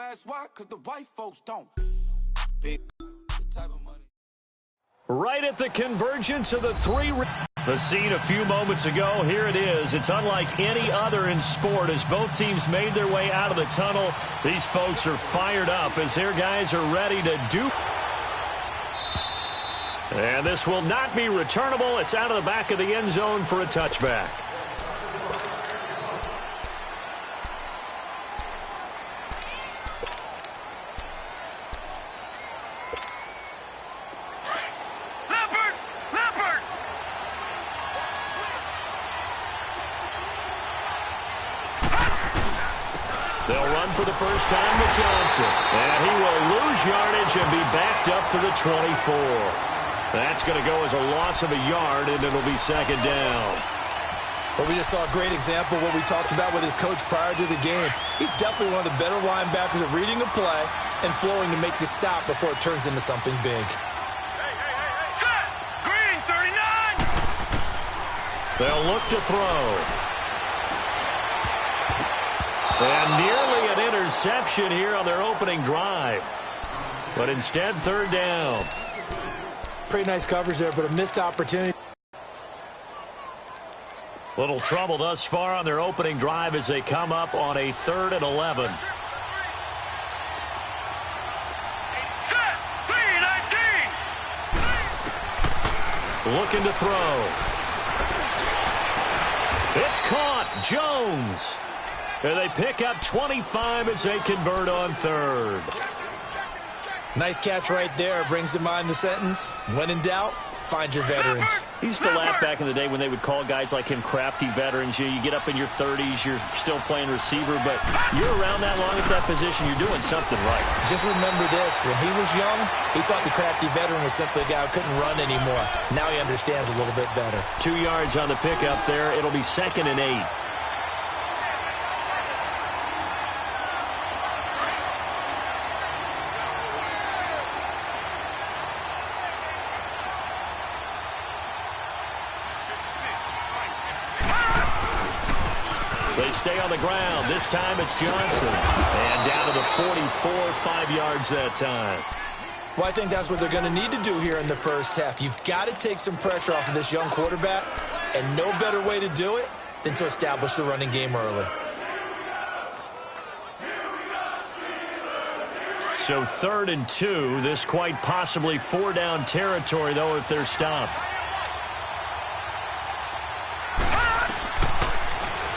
you ask why? Because the white folks don't. Big type of money. Right at the convergence of the three. The scene a few moments ago, here it is. It's unlike any other in sport as both teams made their way out of the tunnel. These folks are fired up as their guys are ready to do. And this will not be returnable. It's out of the back of the end zone for a touchback. They'll run for the first time with Johnson. And he will lose yardage and be backed up to the 24. That's going to go as a loss of a yard, and it'll be second down. Well, we just saw a great example of what we talked about with his coach prior to the game. He's definitely one of the better linebackers at reading a play and flowing to make the stop before it turns into something big. Set! Green, 39! They'll look to throw. And nearly an interception here on their opening drive. But instead, third down. Pretty nice coverage there, but a missed opportunity. Little trouble thus far on their opening drive as they come up on a 3rd and 11. Set! 3-19! Looking to throw. It's caught. Jones. And they pick up 25 as they convert on 3rd. Nice catch right there. Brings to mind the sentence, when in doubt, find your veterans. He used to laugh back in the day when they would call guys like him crafty veterans. You get up in your 30s, you're still playing receiver, but you're around that long at that position, you're doing something right. Just remember this, when he was young, he thought the crafty veteran was simply a guy who couldn't run anymore. Now he understands a little bit better. 2 yards on the pickup there. It'll be 2nd and 8. They stay on the ground. This time it's Johnson. And down to the 44, 5 yards that time. Well, I think that's what they're going to need to do here in the first half. You've got to take some pressure off of this young quarterback, and no better way to do it than to establish the running game early. So 3rd and 2. This quite possibly 4-down territory, though, if they're stopped.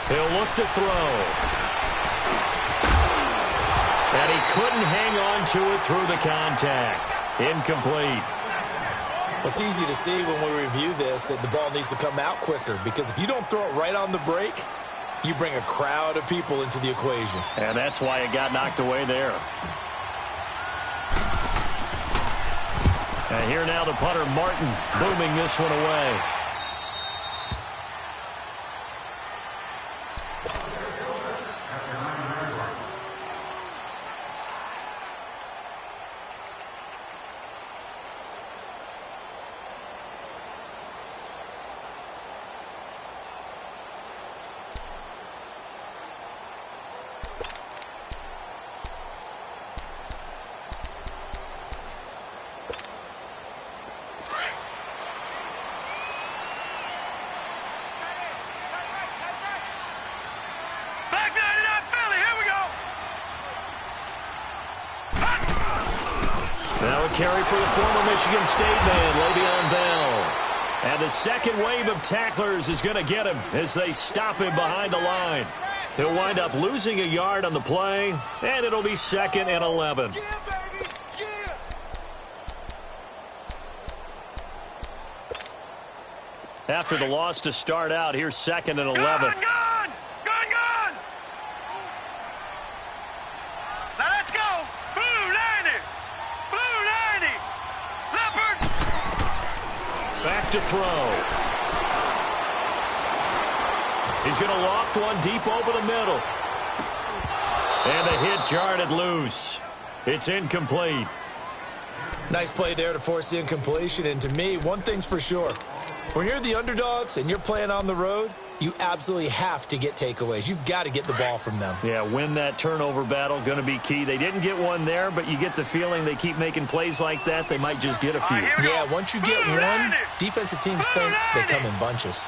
He'll look to throw. And he couldn't hang on to it through the contact. Incomplete. Well, it's easy to see when we review this that the ball needs to come out quicker, because if you don't throw it right on the break, you bring a crowd of people into the equation. And that's why it got knocked away there. And here now the punter, Martin, booming this one away. Now a carry for the former Michigan State man, Le'Veon Bell. And the second wave of tacklers is going to get him as they stop him behind the line. He'll wind up losing a yard on the play, and it'll be 2nd and 11. After the loss to start out, here's 2nd and 11. To throw. He's going to loft one deep over the middle. And the hit jarred loose. It's incomplete. Nice play there to force the incompletion. And to me, one thing's for sure. When you're the underdogs and you're playing on the road, You absolutely have to get takeaways. You've got to get the ball from them. Yeah, win that turnover battle, going to be key. They didn't get one there, but you get the feeling they keep making plays like that, they might just get a few. Yeah, once you get one, defensive teams think they come in bunches.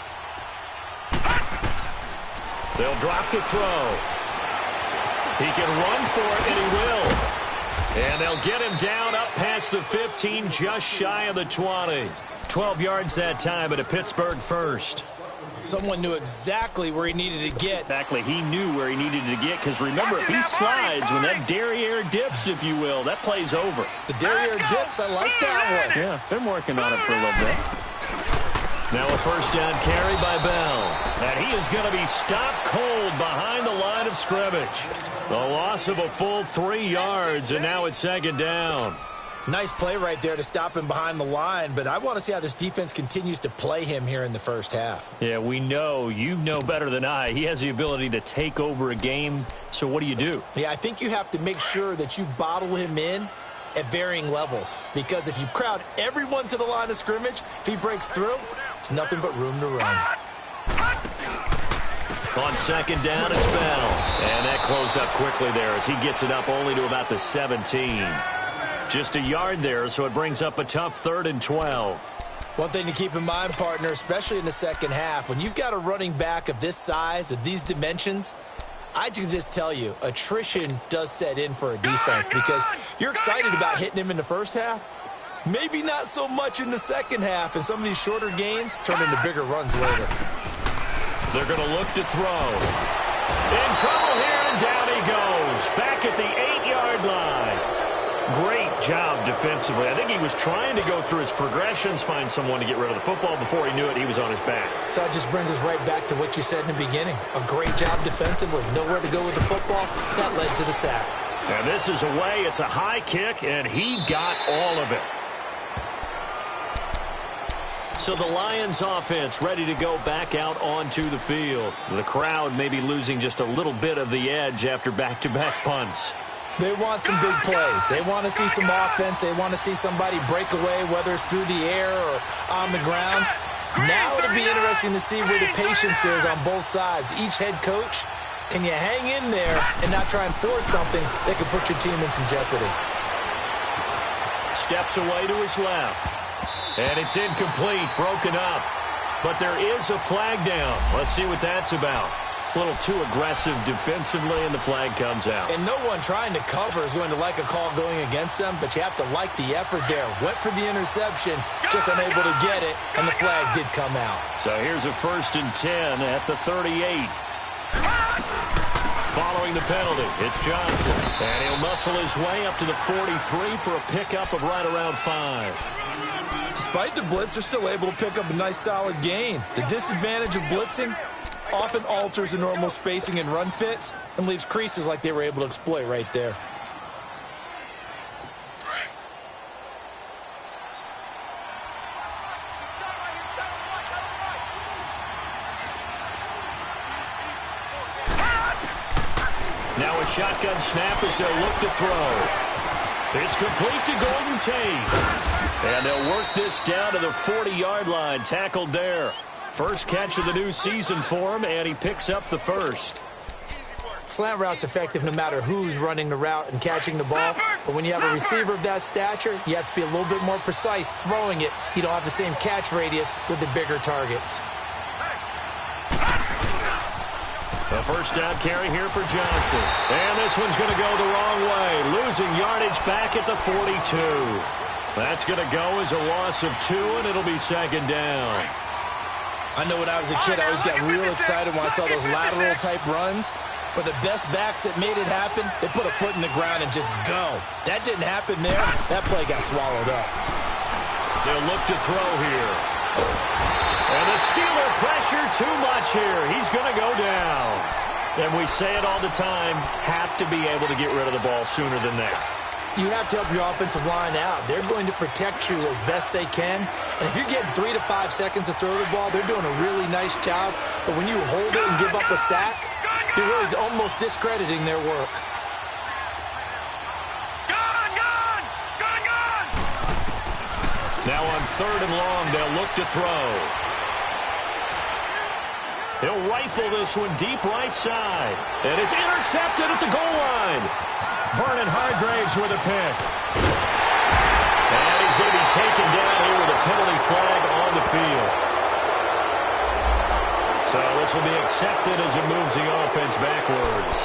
They'll drop to throw. He can run for it, and he will. And they'll get him down up past the 15, just shy of the 20. 12 yards that time, at a Pittsburgh first. Someone knew exactly where he needed to get. Exactly, he knew where he needed to get, because remember, if he slides, when that derriere dips, if you will, that play's over. The derriere dips, I like that one. Yeah, been working on it for a little bit. Now a first down carry by Bell. And he is going to be stopped cold behind the line of scrimmage. The loss of a full 3 yards, and now it's second down. Nice play right there to stop him behind the line, but I want to see how this defense continues to play him here in the first half. Yeah, we know. You know better than I. He has the ability to take over a game, so what do you do? Yeah, I think you have to make sure that you bottle him in at varying levels, because if you crowd everyone to the line of scrimmage, if he breaks through, there's nothing but room to run. On second down, it's Bell. And that closed up quickly there as he gets it up only to about the 17. Just a yard there, so it brings up a tough 3rd and 12. One thing to keep in mind, partner, especially in the second half, when you've got a running back of this size, of these dimensions, I can just tell you, attrition does set in for a defense, because you're excited about hitting him in the first half. Maybe not so much in the second half, and some of these shorter gains turn into bigger runs later. They're going to look to throw. In trouble here, and down he goes. Back at the 8-yard line. Great job defensively. I think he was trying to go through his progressions, find someone to get rid of the football. Before he knew it, he was on his back. So that just brings us right back to what you said in the beginning. A great job defensively. Nowhere to go with the football. That led to the sack. And this is away. It's a high kick, and he got all of it. So the Lions offense ready to go back out onto the field. The crowd may be losing just a little bit of the edge after back-to-back punts. They want some big plays. They want to see some offense. They want to see somebody break away, whether it's through the air or on the ground. Now it'll be interesting to see where the patience is on both sides. Each head coach, can you hang in there and not try and force something that could put your team in some jeopardy? Steps away to his left. And it's incomplete, broken up. But there is a flag down. Let's see what that's about. A little too aggressive defensively, and the flag comes out. And no one trying to cover is going to like a call going against them, but you have to like the effort there. Went for the interception, just unable to get it, and the flag did come out. So here's a 1st and 10 at the 38. Following the penalty, it's Johnson. And he'll muscle his way up to the 43 for a pickup of right around 5. Despite the blitz, they're still able to pick up a nice solid gain. The disadvantage of blitzing often alters the normal spacing and run fits and leaves creases like they were able to exploit right there. Now a shotgun snap as they'll look to throw. It's complete to Golden Tate. And they'll work this down to the 40-yard line, tackled there. First catch of the new season for him, and he picks up the first. Slant route's effective no matter who's running the route and catching the ball. But when you have a receiver of that stature, you have to be a little bit more precise throwing it. You don't have the same catch radius with the bigger targets. A first down carry here for Johnson. And this one's going to go the wrong way. Losing yardage back at the 42. That's going to go as a loss of 2, and it'll be second down. I know when I was a kid, I always got real excited when I saw those lateral-type runs. But the best backs that made it happen, they put a foot in the ground and just go. That didn't happen there. That play got swallowed up. They'll look to throw here. And the Steeler pressure too much here. He's going to go down. And we say it all the time, have to be able to get rid of the ball sooner than that. You have to help your offensive line out. They're going to protect you as best they can. And if you're getting 3 to 5 seconds to throw the ball, they're doing a really nice job. But when you hold it and give up a sack, you're really almost discrediting their work. Now on 3rd and long, they'll look to throw. He'll rifle this one deep right side. And it's intercepted at the goal line. Vernon Hargraves with a pick. And he's going to be taken down here with a penalty flag on the field. So this will be accepted as it moves the offense backwards.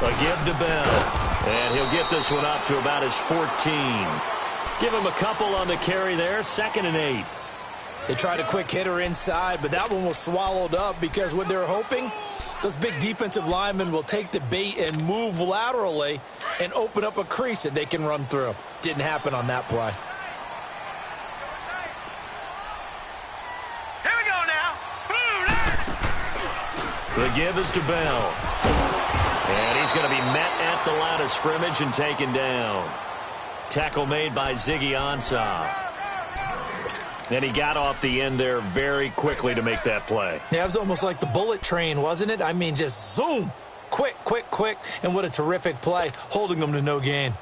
A give to Bell. And he'll get this one up to about his 14. Give him a couple on the carry there. 2nd and 8. They tried a quick hitter inside, but that one was swallowed up because what they're hoping, those big defensive linemen will take the bait and move laterally and open up a crease that they can run through. Didn't happen on that play. Here we go now. The give is to Bell. And he's going to be met at the line of scrimmage and taken down. Tackle made by Ziggy Ansah. And he got off the end there very quickly to make that play. Yeah, it was almost like the bullet train, wasn't it? I mean, just zoom. Quick, quick, quick. And what a terrific play, holding them to no gain.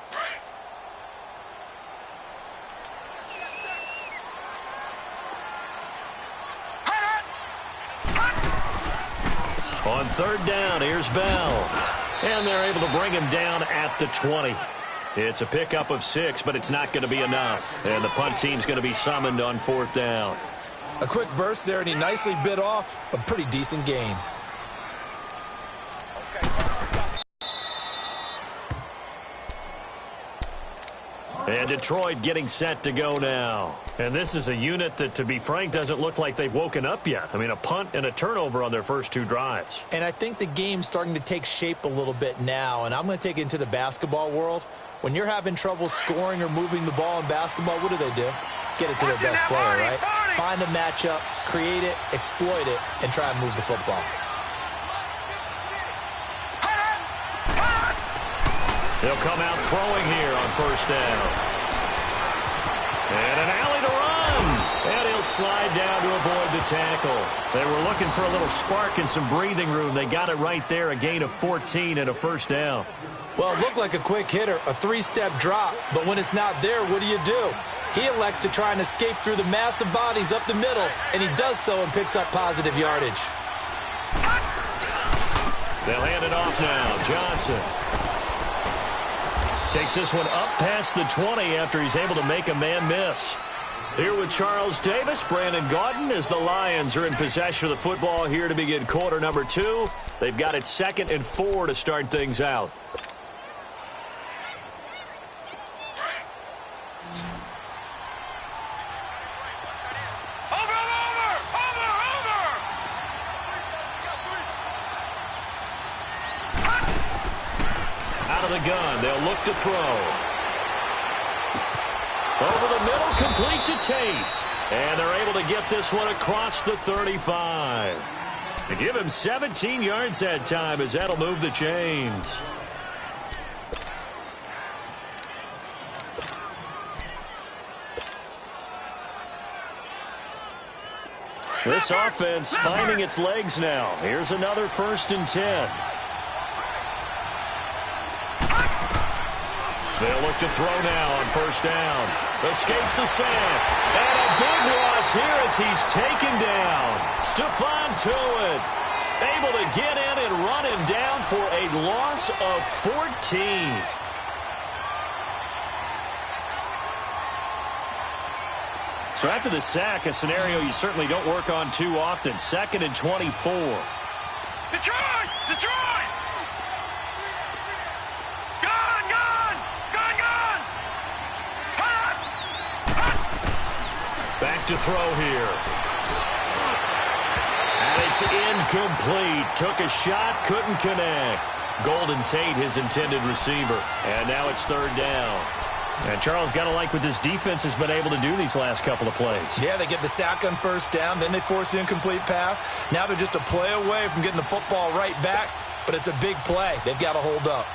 On 3rd down, here's Bell. And they're able to bring him down at the 20. It's a pickup of 6, but it's not going to be enough. And the punt team's going to be summoned on 4th down. A quick burst there, and he nicely bit off a pretty decent gain. And Detroit getting set to go now. And this is a unit that, to be frank, doesn't look like they've woken up yet. I mean, a punt and a turnover on their first 2 drives. And I think the game's starting to take shape a little bit now, and I'm going to take it into the basketball world. When you're having trouble scoring or moving the ball in basketball, what do? Get it to their best player, right? Find a matchup, create it, exploit it, and try and move the football. He'll come out throwing here on 1st down. And an alley to run. And he'll slide down to avoid the tackle. They were looking for a little spark and some breathing room. They got it right there, a gain of 14 and a 1st down. Well, it looked like a quick hitter, a 3-step drop, but when it's not there, what do? He elects to try and escape through the massive bodies up the middle, and he does so and picks up positive yardage. They'll hand it off now. Johnson takes this one up past the 20 after he's able to make a man miss. Here with Charles Davis, Brandon Gaudin, as the Lions are in possession of the football here to begin quarter number 2. They've got it 2nd and 4 to start things out. The gun. They'll look to throw. Over the middle, complete to Tate. And they're able to get this one across the 35. They give him 17 yards that time as that'll move the chains. This offense finding its legs now. Here's another 1st and 10. They'll look to throw now on 1st down. Escapes the sack. And a big loss here as he's taken down. Stephon Tuitt able to get in and run him down for a loss of 14. So after the sack, a scenario you certainly don't work on too often. 2nd and 24. Detroit! Detroit! Back to throw here. And it's incomplete. Took a shot, couldn't connect. Golden Tate, his intended receiver. And now it's 3rd down. And Charles, got to like what this defense has been able to do these last couple of plays. Yeah, they get the sack on 1st down, then they force the incomplete pass. Now they're just a play away from getting the football right back, but it's a big play. They've got to hold up.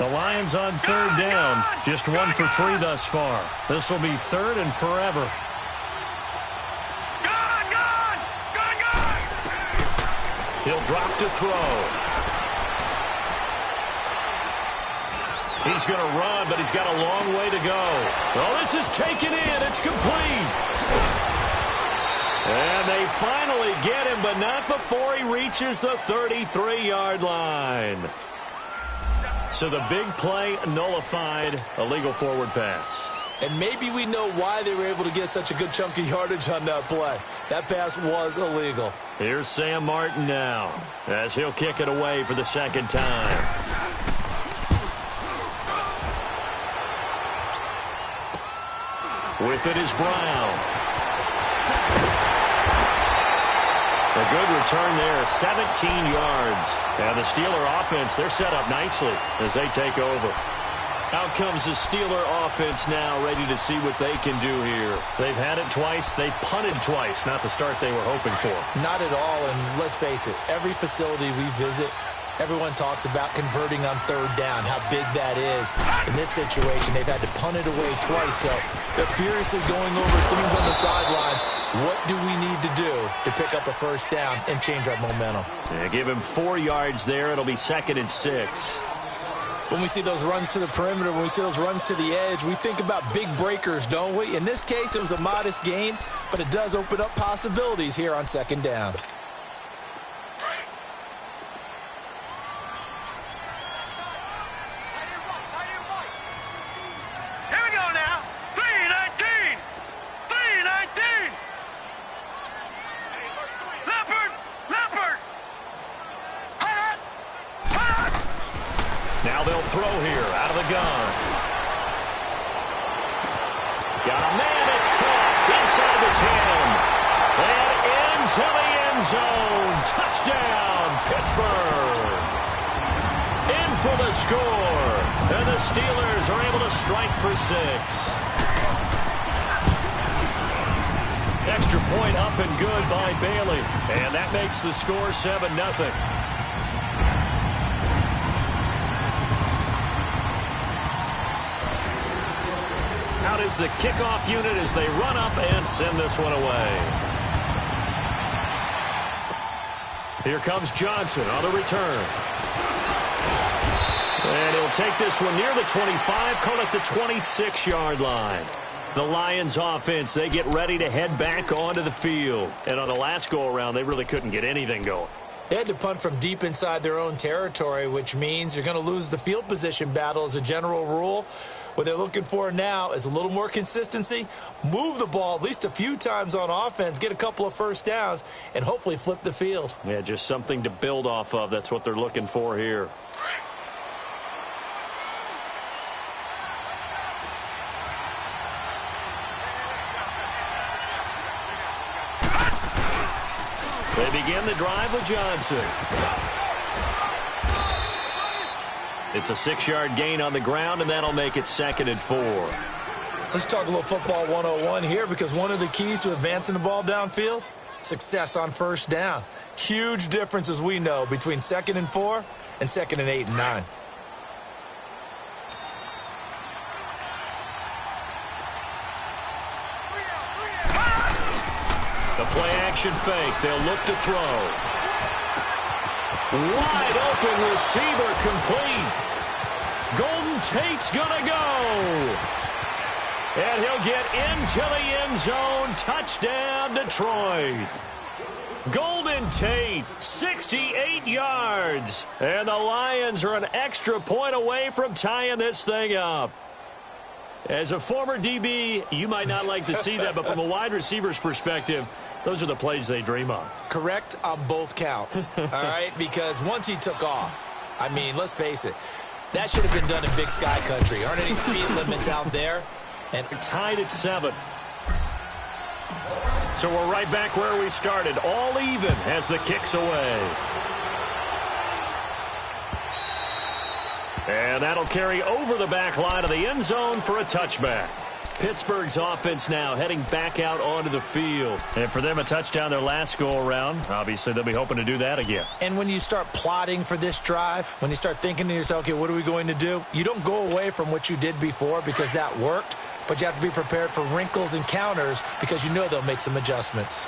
The Lions on third down. Just 1 for 3 thus far. This will be third and forever. He'll drop to throw. He's going to run, but he's got a long way to go. Oh, this is taken in. It's complete. And they finally get him, but not before he reaches the 33-yard line. So the big play nullified, a legal forward pass. And maybe we know why they were able to get such a good chunk of yardage on that play. That pass was illegal. Here's Sam Martin now, as he'll kick it away for the second time. With it is Brown. A good return there, 17 yards. And the Steeler offense, they're set up nicely as they take over. Out comes the Steeler offense now, ready to see what they can do here. They've had it twice. They've punted twice. Not the start they were hoping for. Not at all, and let's face it, every facility we visit, everyone talks about converting on third down, how big that is. In this situation, they've had to punt it away twice, so they're furiously going over things on the sidelines. What do we need to do to pick up a first down and change our momentum? Yeah, give him 4 yards there. It'll be 2nd and 6. When we see those runs to the perimeter, when we see those runs to the edge, we think about big breakers, don't we? In this case, it was a modest gain, but it does open up possibilities here on 2nd down. Now they'll throw here out of the gun. Got a man, it's caught inside the 10. And into the end zone. Touchdown, Pittsburgh. In for the score. And the Steelers are able to strike for 6. Extra point up and good by Bailey. And that makes the score 7-0. Out is the kickoff unit as they run up and send this one away. Here comes Johnson on the return. And he'll take this one near the 25, call it the 26-yard line. The Lions offense, they get ready to head back onto the field. And on the last go-around, they really couldn't get anything going. They had to punt from deep inside their own territory, which means you're going to lose the field position battle as a general rule. What they're looking for now is a little more consistency, move the ball at least a few times on offense, get a couple of first downs, and hopefully flip the field. Yeah, just something to build off of. That's what they're looking for here. They begin the drive with Johnson. It's a 6-yard gain on the ground, and that'll make it 2nd and 4. Let's talk a little football 101 here, because one of the keys to advancing the ball downfield, success on first down. Huge difference, as we know, between 2nd and 4 and 2nd and 8 and 9. The play-action fake. They'll look to throw. Wide open receiver complete. Golden Tate's gonna go. And he'll get into the end zone. Touchdown, Detroit. Golden Tate, 68 yards. And the Lions are an extra point away from tying this thing up. As a former DB, you might not like to see that, but from a wide receiver's perspective, those are the plays they dream of. Correct on both counts, all right? Because once he took off, I mean, let's face it, that should have been done in Big Sky country. Aren't any speed limits out there? And tied at 7. So we're right back where we started, all even as the kick's away. And that'll carry over the back line of the end zone for a touchback. Pittsburgh's offense now heading back out onto the field. And for them, a touchdown their last go-around. Obviously, they'll be hoping to do that again. And when you start plotting for this drive, when you start thinking to yourself, okay, what are we going to do? You don't go away from what you did before because that worked, but you have to be prepared for wrinkles and counters because you know they'll make some adjustments.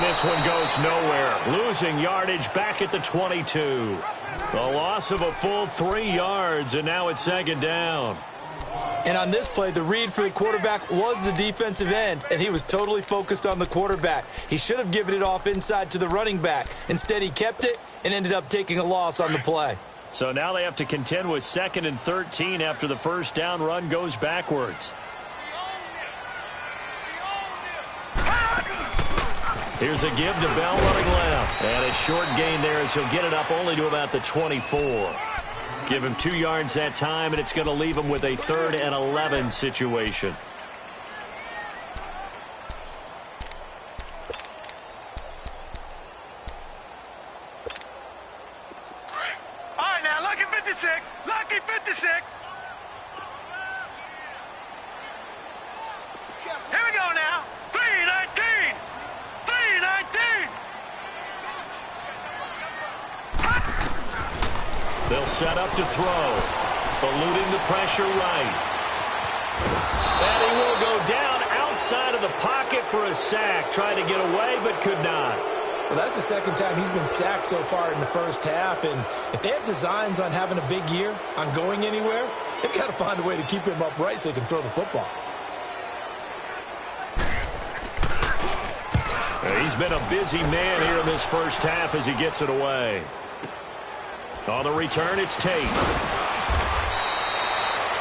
This one goes nowhere. Losing yardage back at the 22. A loss of a full 3 yards, and now it's second down. And on this play, the read for the quarterback was the defensive end, and he was totally focused on the quarterback. He should have given it off inside to the running back. Instead, he kept it and ended up taking a loss on the play. So now they have to contend with 2nd and 13 after the first down run goes backwards. Here's a give to Bell running left. And a short gain there as he'll get it up only to about the 24. Give him 2 yards that time, and it's going to leave him with a 3rd and 11 situation. All right, now, lucky 56. Lucky 56. Here we go now. 3-19. 3-19. They'll set up to throw. Eluding the pressure right. And he will go down outside of the pocket for a sack. Trying to get away, but could not. Well, that's the second time he's been sacked so far in the first half. And if they have designs on having a big year, on going anywhere, they've got to find a way to keep him upright so he can throw the football. He's been a busy man here in this first half as he gets it away. On the return, it's Tate.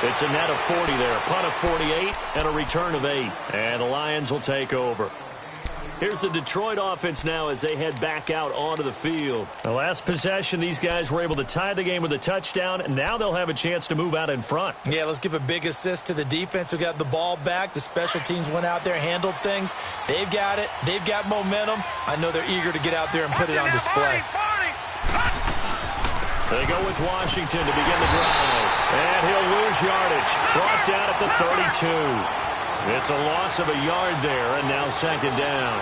It's a net of 40 there. Punt of 48 and a return of 8. And the Lions will take over. Here's the Detroit offense now as they head back out onto the field. The last possession, these guys were able to tie the game with a touchdown, and now they'll have a chance to move out in front. Yeah, let's give a big assist to the defense who got the ball back. The special teams went out there, handled things. They've got it. They've got momentum. I know they're eager to get out there and put it on display. They go with Washington to begin the drive. And he'll lose yardage. Brought down at the 32. It's a loss of a yard there, and now second down.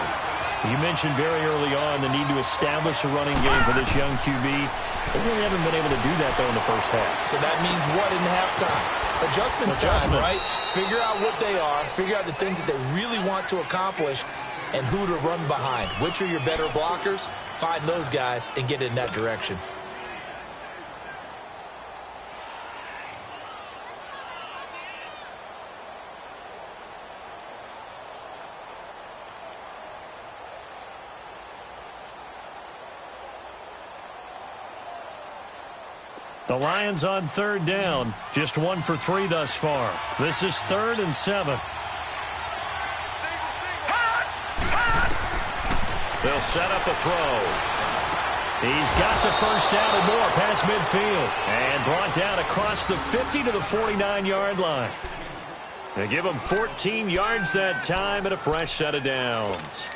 You mentioned very early on the need to establish a running game for this young QB. They really haven't been able to do that, though, in the first half. So that means what in halftime? Adjustments time, right? Figure out what they are, figure out the things that they really want to accomplish, and who to run behind. Which are your better blockers? Find those guys and get in that direction. The Lions on third down. Just 1 for 3 thus far. This is 3rd and 7. They'll set up a throw. He's got the first down and more past midfield. And brought down across the 50 to the 49-yard line. They give him 14 yards that time and a fresh set of downs.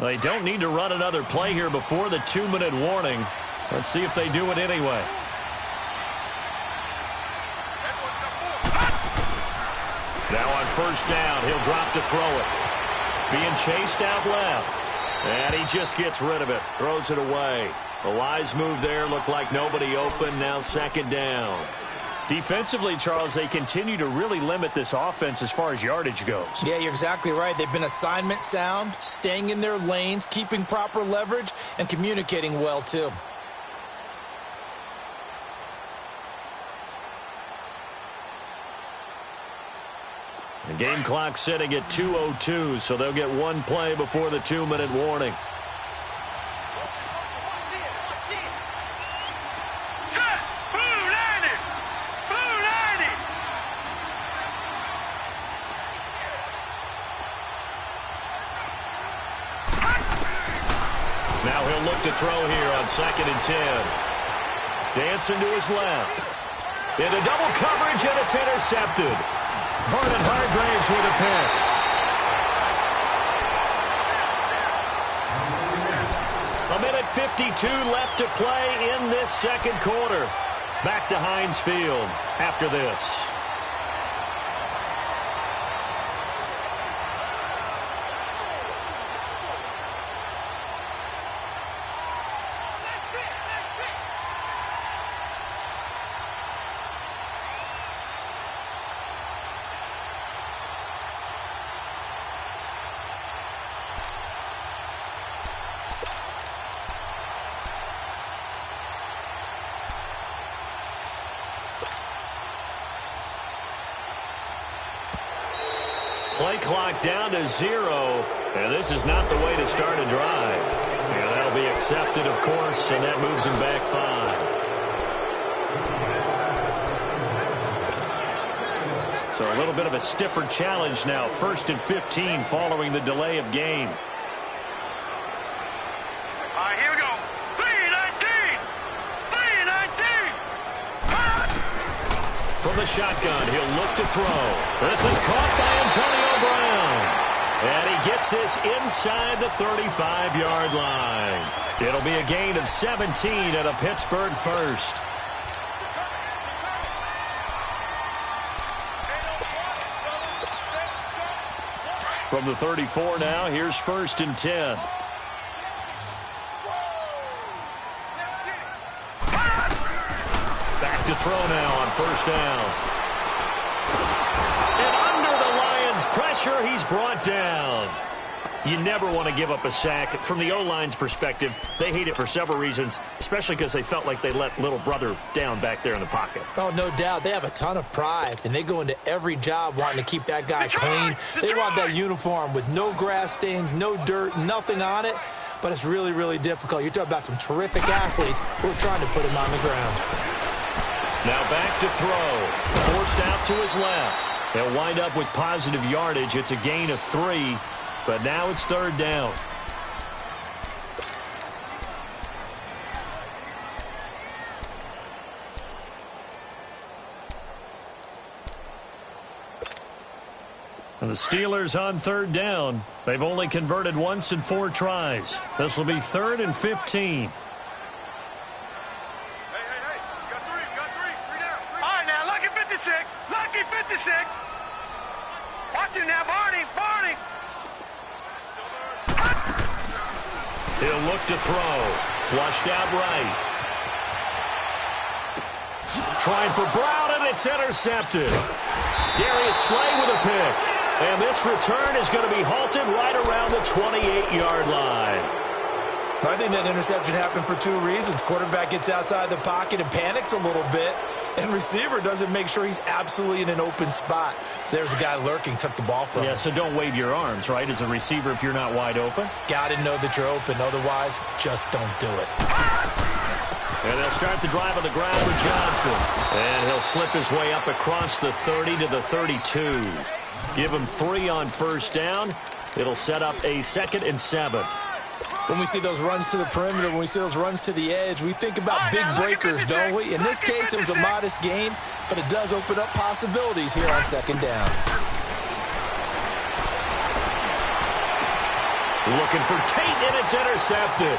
They don't need to run another play here before the 2-minute warning. Let's see if they do it anyway. Now on first down, he'll drop to throw it. Being chased out left. And he just gets rid of it. Throws it away. The wise move there. Looked like nobody open. Now second down. Defensively, Charles, they continue to really limit this offense as far as yardage goes. Yeah, you're exactly right. They've been assignment sound, staying in their lanes, keeping proper leverage, and communicating well, too. The game clock sitting at 2:02, so they'll get one play before the 2-minute warning. Now he'll look to throw here on 2nd and 10. Dancing to his left. Into double coverage, and it's intercepted. Vernon Hargraves with a pick. A minute 52 left to play in this second quarter. Back to Heinz Field after this. Play clock down to 0, and this is not the way to start a drive. And that'll be accepted, of course, and that moves him back 5. So a little bit of a stiffer challenge now. 1st and 15 following the delay of game. All right, here we go. 3-19. 3-19. From the shotgun, he'll look to throw. This is caught by Antonio Brown. And he gets this inside the 35-yard line. It'll be a gain of 17 and a Pittsburgh first. From the 34 now, here's 1st and 10. Back to throw now on 1st down. And under the Lions' pressure, he's brought down. You never want to give up a sack. From the O-line's perspective, they hate it for several reasons, especially because they felt like they let little brother down back there in the pocket. Oh, no doubt. They have a ton of pride, and they go into every job wanting to keep that guy clean. They want that uniform with no grass stains, no dirt, nothing on it. But it's really, really difficult. You're talking about some terrific athletes who are trying to put him on the ground. Now back to throw. Forced out to his left. They'll wind up with positive yardage. It's a gain of 3, but now it's 3rd down. And the Steelers on 3rd down. They've only converted once in 4 tries. This will be 3rd and 15. Lucky 56. Watch him now, Barney. Barney. He'll look to throw. Flushed out right. Trying for Brown, and it's intercepted. Darius Slay with a pick. And this return is going to be halted right around the 28-yard line. I think that interception happened for 2 reasons. Quarterback gets outside the pocket and panics a little bit, and receiver doesn't make sure he's absolutely in an open spot. So there's a guy lurking, took the ball from him. Yeah, so don't wave your arms, right, as a receiver if you're not wide open. Got to know that you're open. Otherwise, just don't do it. And they'll start the drive on the ground with Johnson. And he'll slip his way up across the 30 to the 32. Give him 3 on 1st down. It'll set up a 2nd and 7. When we see those runs to the perimeter, when we see those runs to the edge, we think about big breakers, don't we? In this case, it was a modest gain, but it does open up possibilities here on 2nd down. Looking for Tate, and it's intercepted.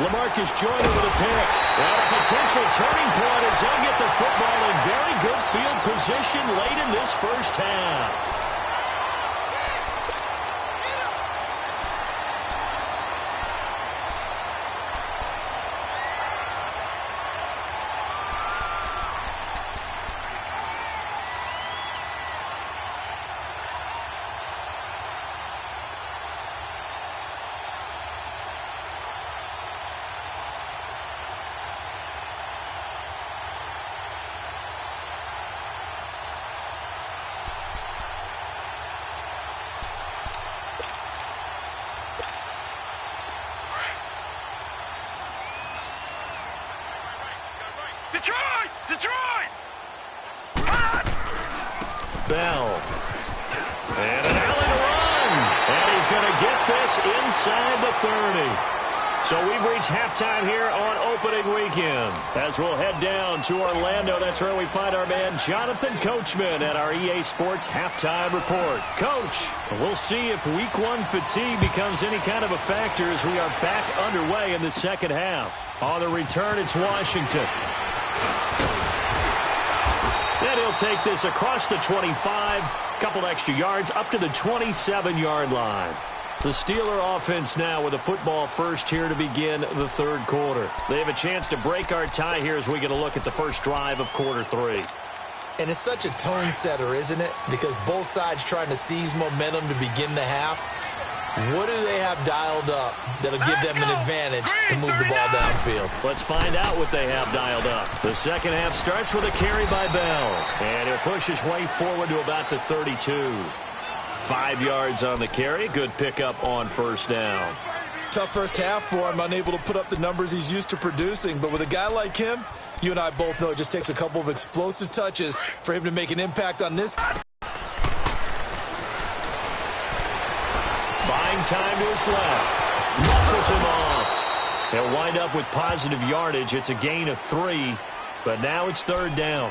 LaMarcus Joyner with a pick. And a potential turning point as he'll get the football in very good field position late in this first half. Detroit! Bell. And an alley to run. And he's going to get this inside the 30. So we've reached halftime here on opening weekend. As we'll head down to Orlando, that's where we find our man Jonathan Coachman at our EA Sports Halftime Report. Coach, we'll see if Week 1 fatigue becomes any kind of a factor as we are back underway in the second half. On the return, it's Washington. Then he'll take this across the 25, couple extra yards, up to the 27-yard line. The Steeler offense now with a football first here to begin the third quarter. They have a chance to break our tie here as we get a look at the first drive of quarter 3. And it's such a tone setter, isn't it? Because both sides trying to seize momentum to begin the half. What do they have dialed up that'll give them an advantage to move the ball downfield? Let's find out what they have dialed up. The second half starts with a carry by Bell. And he'll push his way forward to about the 32. 5 yards on the carry. Good pickup on first down. Tough first half for him, unable to put up the numbers he's used to producing. But with a guy like him, you and I both know it just takes a couple of explosive touches for him to make an impact on this. Buying time to his left. Muscles him off. He'll wind up with positive yardage. It's a gain of 3, but now it's third down.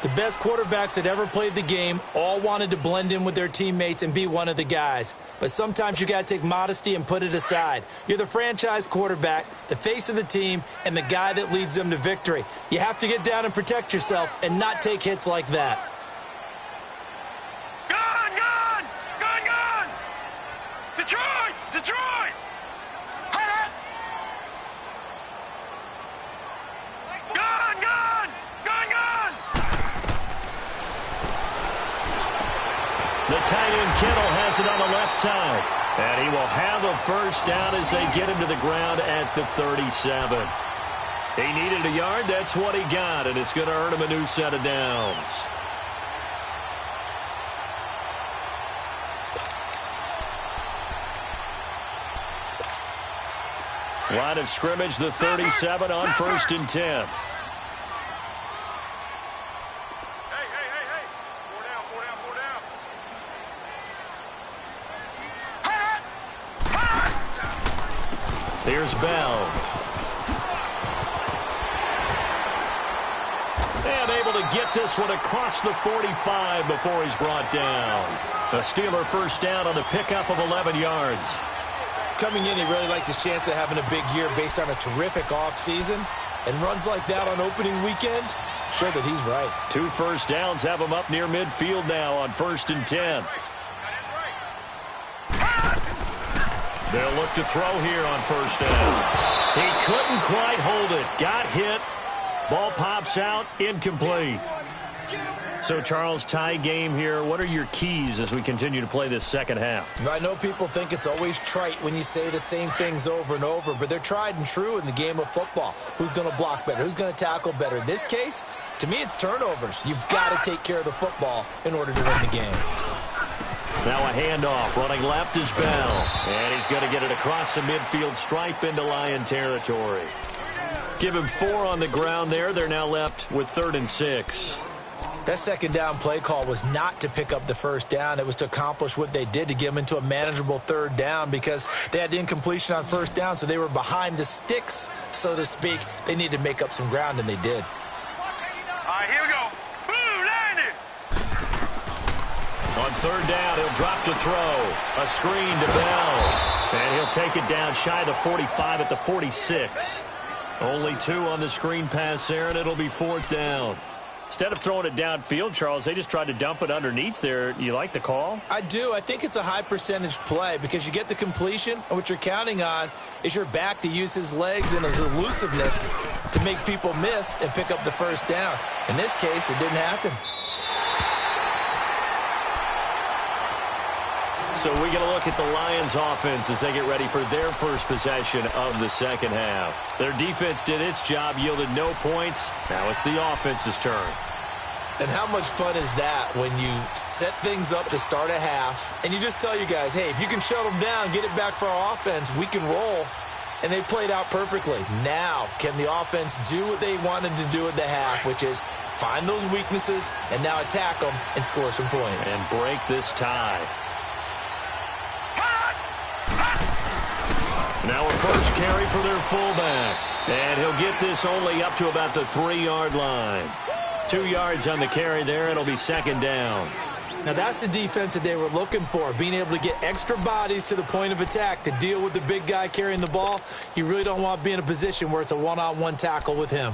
The best quarterbacks that ever played the game all wanted to blend in with their teammates and be one of the guys. But sometimes you got to take modesty and put it aside. You're the franchise quarterback, the face of the team, and the guy that leads them to victory. You have to get down and protect yourself and not take hits like that. Gone, gone! Gone, gone! Detroit! Detroit! Gone, gone! Gone, gone! The tight end Kittle has it on the left side. And he will have a first down as they get him to the ground at the 37. He needed a yard. That's what he got, and it's going to earn him a new set of downs. Line of scrimmage, the 37 on 1st and 10. Here's Bell. And able to get this one across the 45 before he's brought down. A Steeler first down on the pickup of 11 yards. Coming in, he really liked his chance of having a big year based on a terrific offseason. And runs like that on opening weekend, sure that he's right. 2 first downs have him up near midfield now on 1st and 10. They'll look to throw here on first down. He couldn't quite hold it. Got hit. Ball pops out. Incomplete. So, Charles, tie game here. What are your keys as we continue to play this second half? I know people think it's always trite when you say the same things over and over, but they're tried and true in the game of football. Who's going to block better? Who's going to tackle better? In this case, to me, it's turnovers. You've got to take care of the football in order to win the game. Now a handoff. Running left is Bell. And he's going to get it across the midfield stripe into Lion territory. Give him 4 on the ground there. They're now left with 3rd and 6. That second down play call was not to pick up the first down. It was to accomplish what they did to get them into a manageable 3rd down because they had incompletion on first down, so they were behind the sticks, so to speak. They needed to make up some ground, and they did. All right, here we go. Boom, landed. On 3rd down, he'll drop to throw. A screen to Bell. And he'll take it down shy of the 45 at the 46. Only 2 on the screen pass there, and it'll be 4th down. Instead of throwing it downfield, Charles, they just tried to dump it underneath there. You like the call? I do. I think it's a high percentage play because you get the completion, and what you're counting on is your back to use his legs and his elusiveness to make people miss and pick up the first down. In this case, it didn't happen. So we get a look at the Lions offense as they get ready for their first possession of the second half. Their defense did its job, yielded no points. Now it's the offense's turn. And how much fun is that when you set things up to start a half and you just tell you guys, hey, if you can shut them down, get it back for our offense, we can roll. And they played out perfectly. Now, can the offense do what they wanted to do at the half, which is find those weaknesses and now attack them and score some points. And break this tie. Now a first carry for their fullback. And he'll get this only up to about the 3-yard line. 2 yards on the carry there. It'll be second down. Now that's the defense that they were looking for, being able to get extra bodies to the point of attack to deal with the big guy carrying the ball. You really don't want to be in a position where it's a one-on-one tackle with him.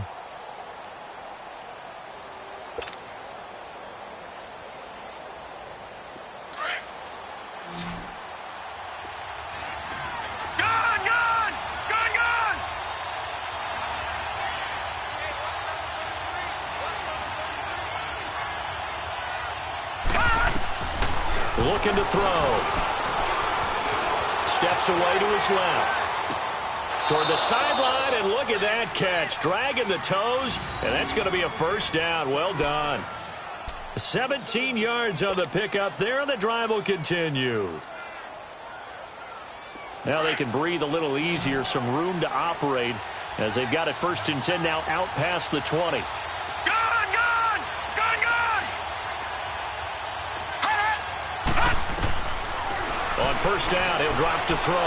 Looking to throw. Steps away to his left. Toward the sideline, and look at that catch. Dragging the toes, and that's going to be a first down. Well done. 17 yards on the pickup there, and the drive will continue. Now they can breathe a little easier, some room to operate as they've got it 1st and 10 now out past the 20. On first down, he'll drop to throw.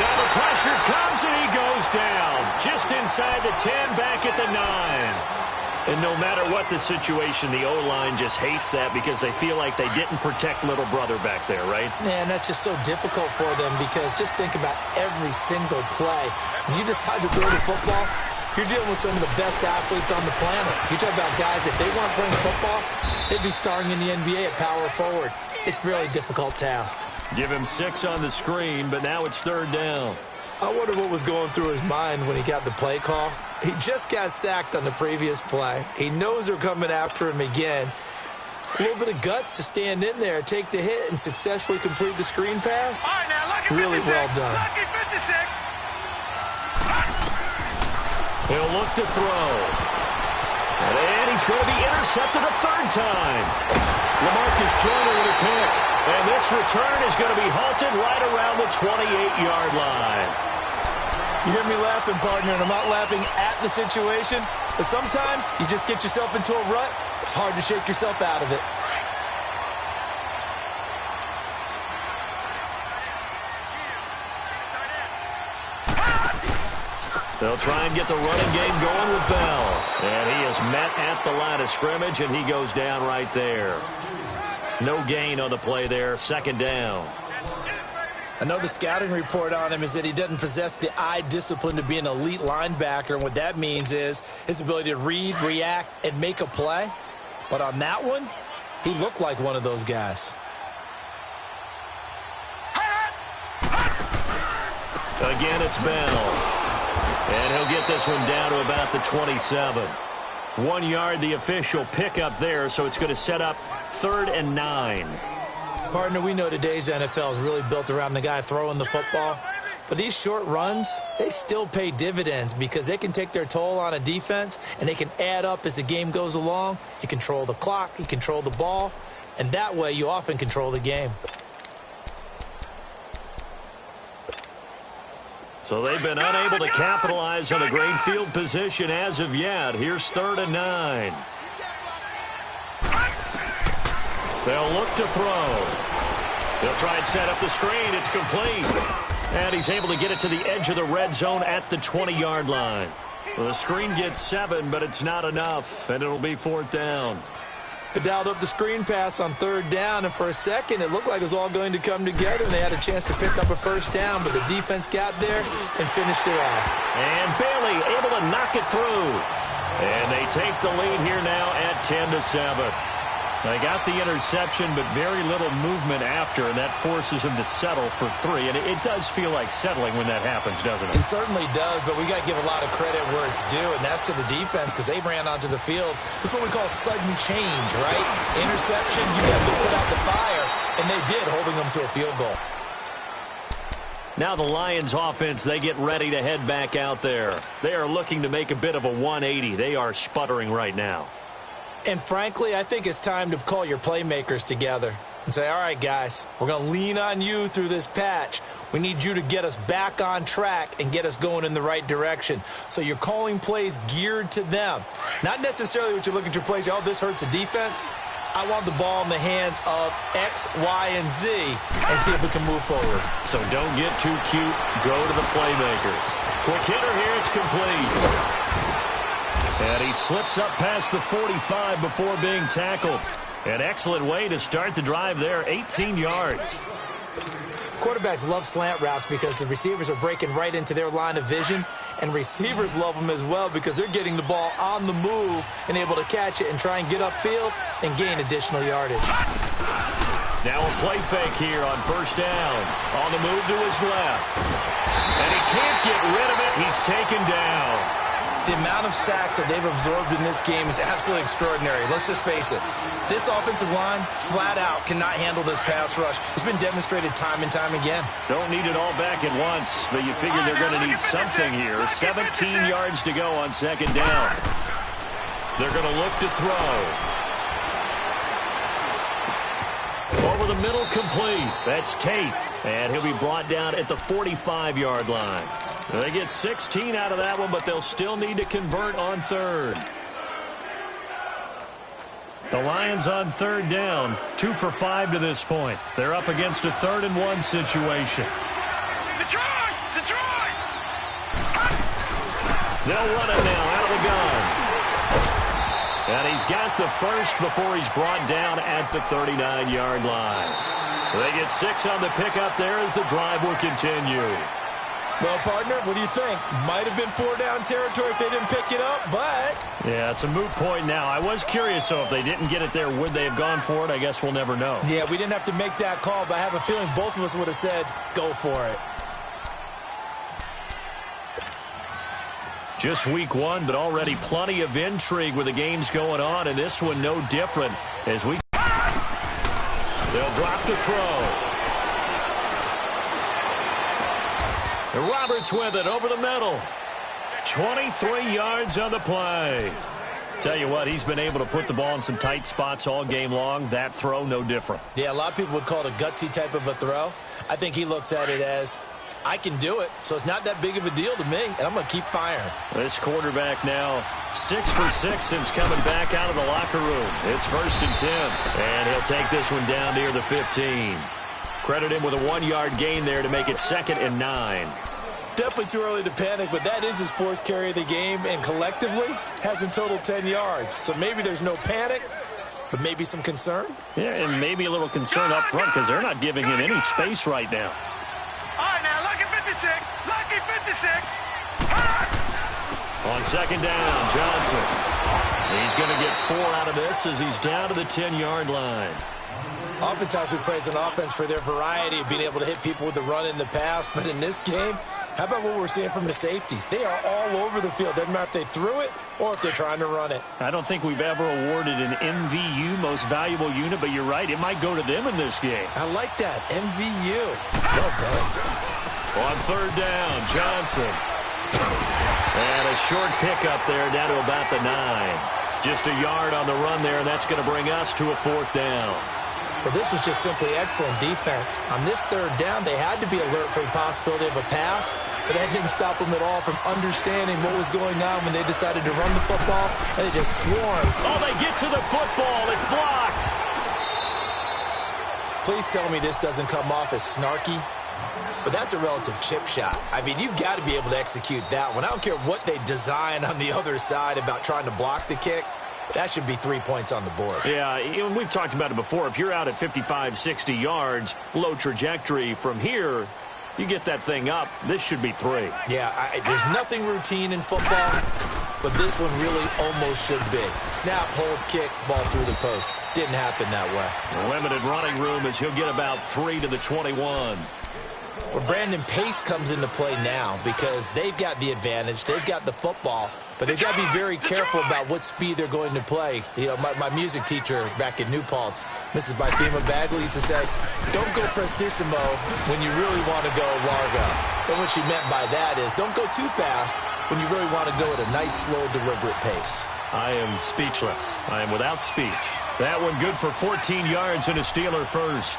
Now the pressure comes, and he goes down. Just inside the 10, back at the 9. And no matter what the situation, the O-line just hates that because they feel like they didn't protect little brother back there, right? Man, that's just so difficult for them because just think about every single play. When you decide to throw the football, you're dealing with some of the best athletes on the planet. You talk about guys, if they weren't playing football, they'd be starring in the NBA at power forward. It's a really difficult task. Give him 6 on the screen, but now it's 3rd down. I wonder what was going through his mind when he got the play call. He just got sacked on the previous play. He knows they're coming after him again. A little bit of guts to stand in there, take the hit, and successfully complete the screen pass. All right, now, lucky really 56, well done. Lucky 56. He'll look to throw. And he's going to be intercepted a 3rd time. LaMarcus Joyner with a pick. And this return is going to be halted right around the 28-yard line. You hear me laughing, partner, and I'm not laughing at the situation, but sometimes you just get yourself into a rut. It's hard to shake yourself out of it. They'll try and get the running game going with Bell. And he is met at the line of scrimmage, and he goes down right there. No gain on the play there, 2nd down. I know the scouting report on him is that he doesn't possess the eye discipline to be an elite linebacker, and what that means is his ability to read, react, and make a play. But on that one, he looked like one of those guys. Again, it's Bell. And he'll get this one down to about the 27. 1 yard, the official pickup there, so it's going to set up 3rd and 9. Partner, we know today's NFL is really built around the guy throwing the football. But these short runs, they still pay dividends because they can take their toll on a defense, and they can add up as the game goes along. You control the clock, you control the ball, and that way you often control the game. So they've been unable to capitalize on a great field position as of yet. Here's 3rd and 9. They'll look to throw. They'll try and set up the screen. It's complete. And he's able to get it to the edge of the red zone at the 20-yard line. Well, the screen gets 7, but it's not enough, and it'll be 4th down. They dialed up the screen pass on 3rd down, and for a second, it looked like it was all going to come together, and they had a chance to pick up a 1st down, but the defense got there and finished it off. And Bailey able to knock it through. And they take the lead here now at 10-7. They got the interception, but very little movement after, and that forces them to settle for 3. And it does feel like settling when that happens, doesn't it? It certainly does, but we got to give a lot of credit where it's due, and that's to the defense because they ran onto the field. This is what we call sudden change, right? Interception, you got to put out the fire, and they did, holding them to a field goal. Now the Lions offense, they get ready to head back out there. They are looking to make a bit of a 180. They are sputtering right now. And frankly, I think it's time to call your playmakers together and say, all right, guys, we're going to lean on you through this patch. We need you to get us back on track and get us going in the right direction. So you're calling plays geared to them. Not necessarily what you look at your plays, oh, this hurts the defense. I want the ball in the hands of X, Y, and Z and see if we can move forward. So don't get too cute. Go to the playmakers. Quick hitter here. It's complete. And he slips up past the 45 before being tackled. An excellent way to start the drive there, 18 yards. Quarterbacks love slant routes because the receivers are breaking right into their line of vision, and receivers love them as well because they're getting the ball on the move and able to catch it and try and get upfield and gain additional yardage. Now a play fake here on first down. On the move to his left. And he can't get rid of it. He's taken down. The amount of sacks that they've absorbed in this game is absolutely extraordinary. Let's just face it. This offensive line, flat out, cannot handle this pass rush. It's been demonstrated time and time again. Don't need it all back at once, but you figure they're going to need something here. 17 yards to go on second down. They're going to look to throw. Over the middle, complete. That's Tate. And he'll be brought down at the 45-yard line. They get 16 out of that one, but they'll still need to convert on third. The Lions on third down, 2 for 5 to this point. They're up against a 3rd-and-1 situation. Detroit! Detroit! They'll run it now out of the gun. And he's got the first before he's brought down at the 39-yard line. They get 6 on the pickup there as the drive will continue. Well, partner, what do you think? Might have been 4-down territory if they didn't pick it up, but... Yeah, it's a moot point now. I was curious, so if they didn't get it there, would they have gone for it? I guess we'll never know. Yeah, we didn't have to make that call, but I have a feeling both of us would have said, go for it. Just week 1, but already plenty of intrigue with the games going on, and this one no different. As we... They'll drop the throw. Roberts with it over the middle. 23 yards on the play. Tell you what, he's been able to put the ball in some tight spots all game long. That throw, no different. Yeah, a lot of people would call it a gutsy type of a throw. I think he looks at it as, I can do it, so it's not that big of a deal to me, and I'm going to keep firing. This quarterback now 6 for 6 since coming back out of the locker room. It's 1st and 10, and he'll take this one down near the 15. Credit him with a 1-yard gain there to make it 2nd and 9. Definitely too early to panic, but that is his 4th carry of the game, and collectively has in total 10 yards. So maybe there's no panic, but maybe some concern. Yeah, and maybe a little concern up front because they're not giving him any space right now. All right, now, lucky 56. Lucky 56. On second down, Johnson. He's going to get 4 out of this as he's down to the 10-yard line. Oftentimes we praise an offense for their variety of being able to hit people with the run in the pass, but in this game, how about what we're seeing from the safeties? They are all over the field. Doesn't matter if they threw it or if they're trying to run it. I don't think we've ever awarded an MVU, most valuable unit, but you're right, it might go to them in this game. I like that, MVU. Well done. On third down, Johnson. And a short pickup there down to about the 9. Just a yard on the run there, and that's going to bring us to a 4th down. Well, this was just simply excellent defense. On this third down, they had to be alert for the possibility of a pass, but that didn't stop them at all from understanding what was going on when they decided to run the football, and they just swarmed. Oh, they get to the football. It's blocked. Please tell me this doesn't come off as snarky, but that's a relative chip shot. I mean, you've got to be able to execute that one. I don't care what they design on the other side about trying to block the kick. That should be 3 points on the board. Yeah, and we've talked about it before. If you're out at 55, 60 yards, low trajectory from here, you get that thing up, this should be 3. Yeah, there's nothing routine in football, but this one really almost should be. Snap, hold, kick, ball through the post. Didn't happen that way. Limited running room as he'll get about 3 to the 21. Well, Brandon, pace comes into play now because they've got the advantage. They've got the football, but they've got to be very careful about what speed they're going to play. You know, my music teacher back in New Paltz, Mrs. Bifema Bagley, used to say, don't go prestissimo when you really want to go largo. And what she meant by that is don't go too fast when you really want to go at a nice, slow, deliberate pace. I am speechless. I am without speech. That one good for 14 yards and a Steeler first.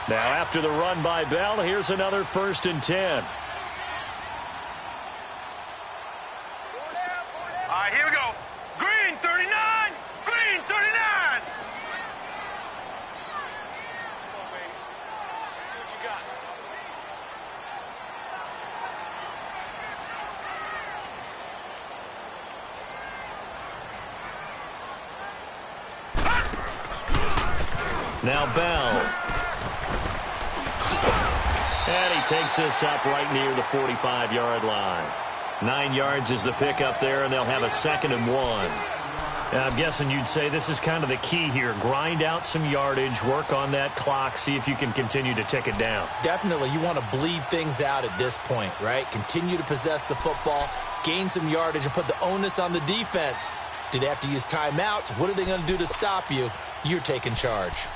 Now, after the run by Bell, here's another 1st and 10. Now Bell. And he takes this up right near the 45-yard line. 9 yards is the pickup there, and they'll have a 2nd and 1. I'm guessing you'd say this is kind of the key here. Grind out some yardage, work on that clock, see if you can continue to tick it down. Definitely, you want to bleed things out at this point, right? Continue to possess the football, gain some yardage, and put the onus on the defense. Do they have to use timeouts? What are they going to do to stop you? You're taking charge.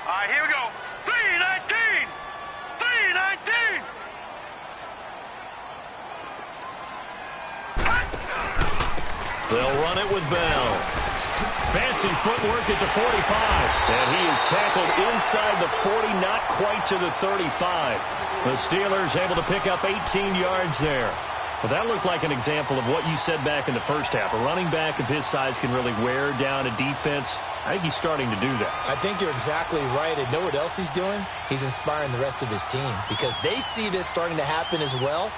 All right, here we go. 3-19. 3-19. They'll run it with Bell. Fancy footwork at the 45. And he is tackled inside the 40, not quite to the 35. The Steelers able to pick up 18 yards there. Well, that looked like an example of what you said back in the first half. A running back of his size can really wear down a defense. I think he's starting to do that. I think you're exactly right. And know what else he's doing? He's inspiring the rest of his team because they see this starting to happen as well.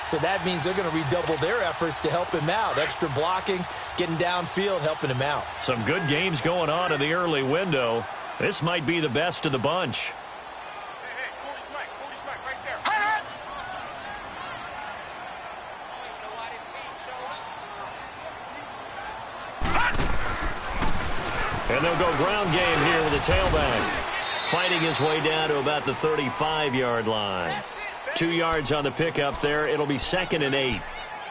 So that means they're going to redouble their efforts to help him out. Extra blocking, getting downfield, helping him out. Some good games going on in the early window. This might be the best of the bunch. Hey, Cody's Mike right there. And they'll go ground game here with a tailback. Fighting his way down to about the 35-yard line. 2 yards on the pickup there. It'll be 2nd and 8.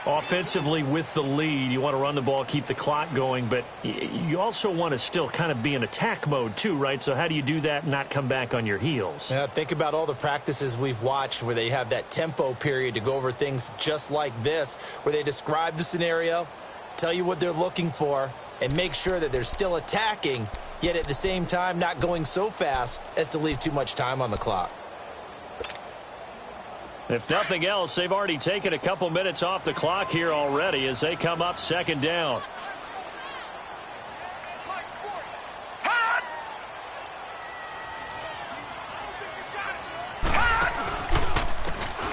Offensively with the lead, you want to run the ball, keep the clock going, but you also want to still kind of be in attack mode too, right? So how do you do that and not come back on your heels? Yeah, think about all the practices we've watched where they have that tempo period to go over things just like this, where they describe the scenario, tell you what they're looking for, and make sure that they're still attacking, yet at the same time not going so fast as to leave too much time on the clock. If nothing else, they've already taken a couple minutes off the clock here already as they come up 2nd down.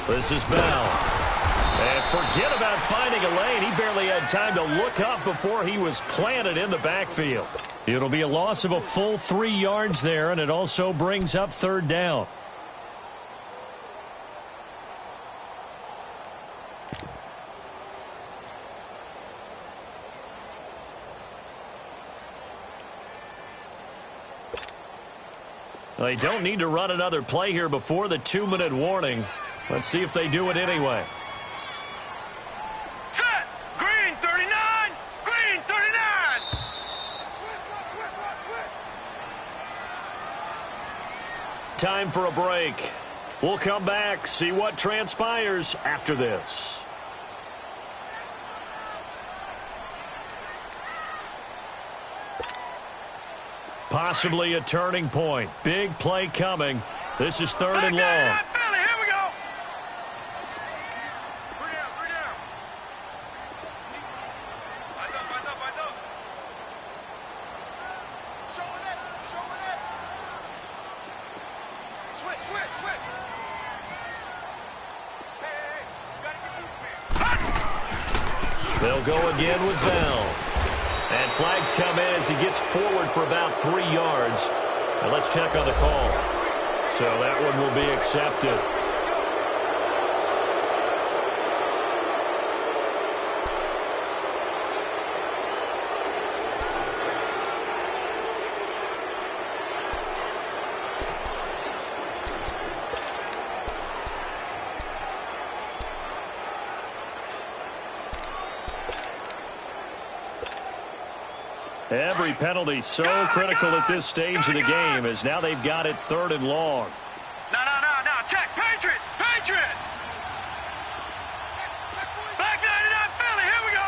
This is Bell. And forget about finding a lane. He barely had time to look up before he was planted in the backfield. It'll be a loss of a full 3 yards there, and it also brings up 3rd down. They don't need to run another play here before the 2-minute warning. Let's see if they do it anyway. Set! Green 39! Green 39! Time for a break. We'll come back, see what transpires after this. Possibly a turning point. Big play coming. This is 3rd and long. Philly, here we go. 3 down. Bind up. Showing it. Switch. Hey, gotta get moving. They'll go again with Bell. And flags come in as he gets forward for about 3 yards. Now let's check on the call. So that one will be accepted. Every penalty so critical at this stage of the game as now they've got it 3rd and long. No. Check. Patriot. Back 99 Philly. Here we go.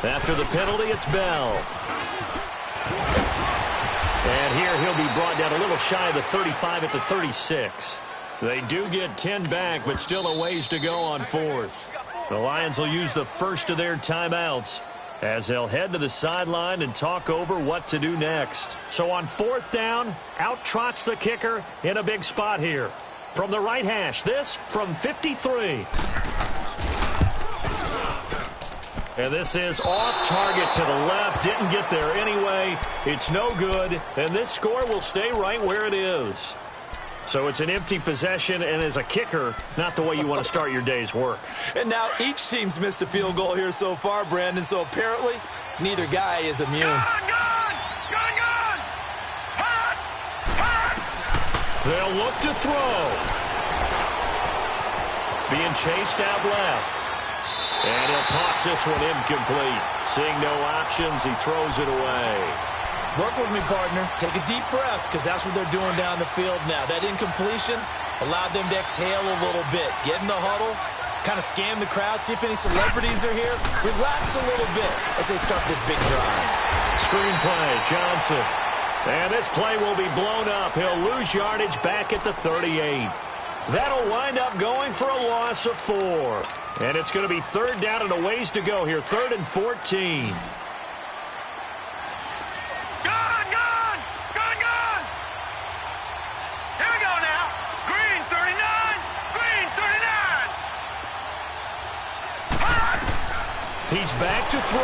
After the penalty, it's Bell. And here he'll be brought down a little shy of the 35 at the 36. They do get 10 back, but still a ways to go on fourth. The Lions will use the first of their timeouts as they'll head to the sideline and talk over what to do next. So on fourth down, out trots the kicker in a big spot here. From the right hash, this from 53. And this is off target to the left. Didn't get there anyway. It's no good. And this score will stay right where it is. So it's an empty possession, and as a kicker, not the way you want to start your day's work. And now each team's missed a field goal here so far, Brandon, so apparently neither guy is immune. Gun! Hot! They'll look to throw. Being chased out left. And he'll toss this one incomplete. Seeing no options, he throws it away. Work with me, partner. Take a deep breath, because that's what they're doing down the field now. That incompletion allowed them to exhale a little bit. Get in the huddle, kind of scan the crowd, see if any celebrities are here. Relax a little bit as they start this big drive. Screen play, Johnson. And this play will be blown up. He'll lose yardage back at the 38. That'll wind up going for a loss of 4. And it's going to be third down and a ways to go here. 3rd and 14. He's back to throw.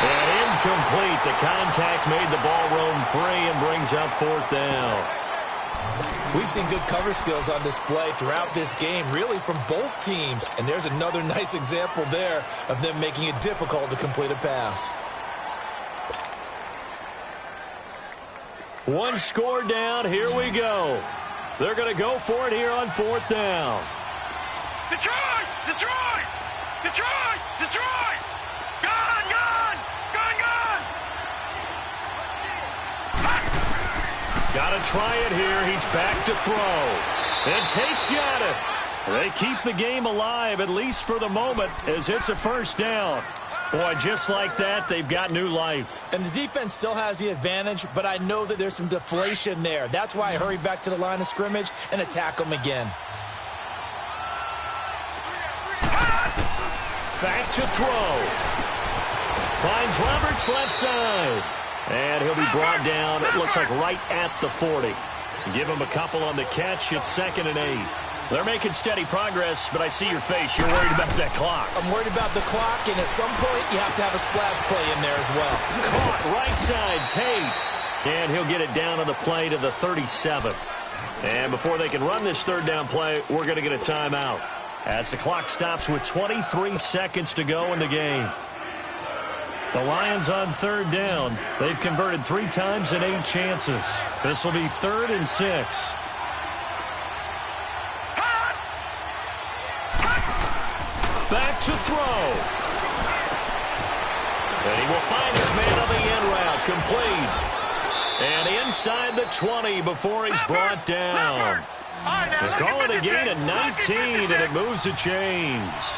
And incomplete. The contact made the ball roam free and brings up 4th down. We've seen good cover skills on display throughout this game, really from both teams. And there's another nice example there of them making it difficult to complete a pass. One score down. Here we go. They're going to go for it here on 4th down. Detroit! Got to try it here. He's back to throw. And Tate's got it. They keep the game alive, at least for the moment, as it's a first down. Boy, just like that, they've got new life. And the defense still has the advantage, but I know that there's some deflation there. That's why I hurry back to the line of scrimmage and attack them again. Back to throw. Finds Roberts left side. And he'll be brought down, it looks like right at the 40. Give him a couple on the catch. It's 2nd and 8. They're making steady progress, but I see your face. You're worried about that clock. I'm worried about the clock, and at some point, you have to have a splash play in there as well. Caught right side, Tate. And he'll get it down on the play to the 37. And before they can run this 3rd down play, we're going to get a timeout, as the clock stops with 23 seconds to go in the game. The Lions on 3rd down. They've converted 3 times in 8 chances. This will be 3rd and 6. Back to throw. And he will find his man on the end route. Complete. And inside the 20 before he's brought down. They call it a gain of 19, and it moves the chains.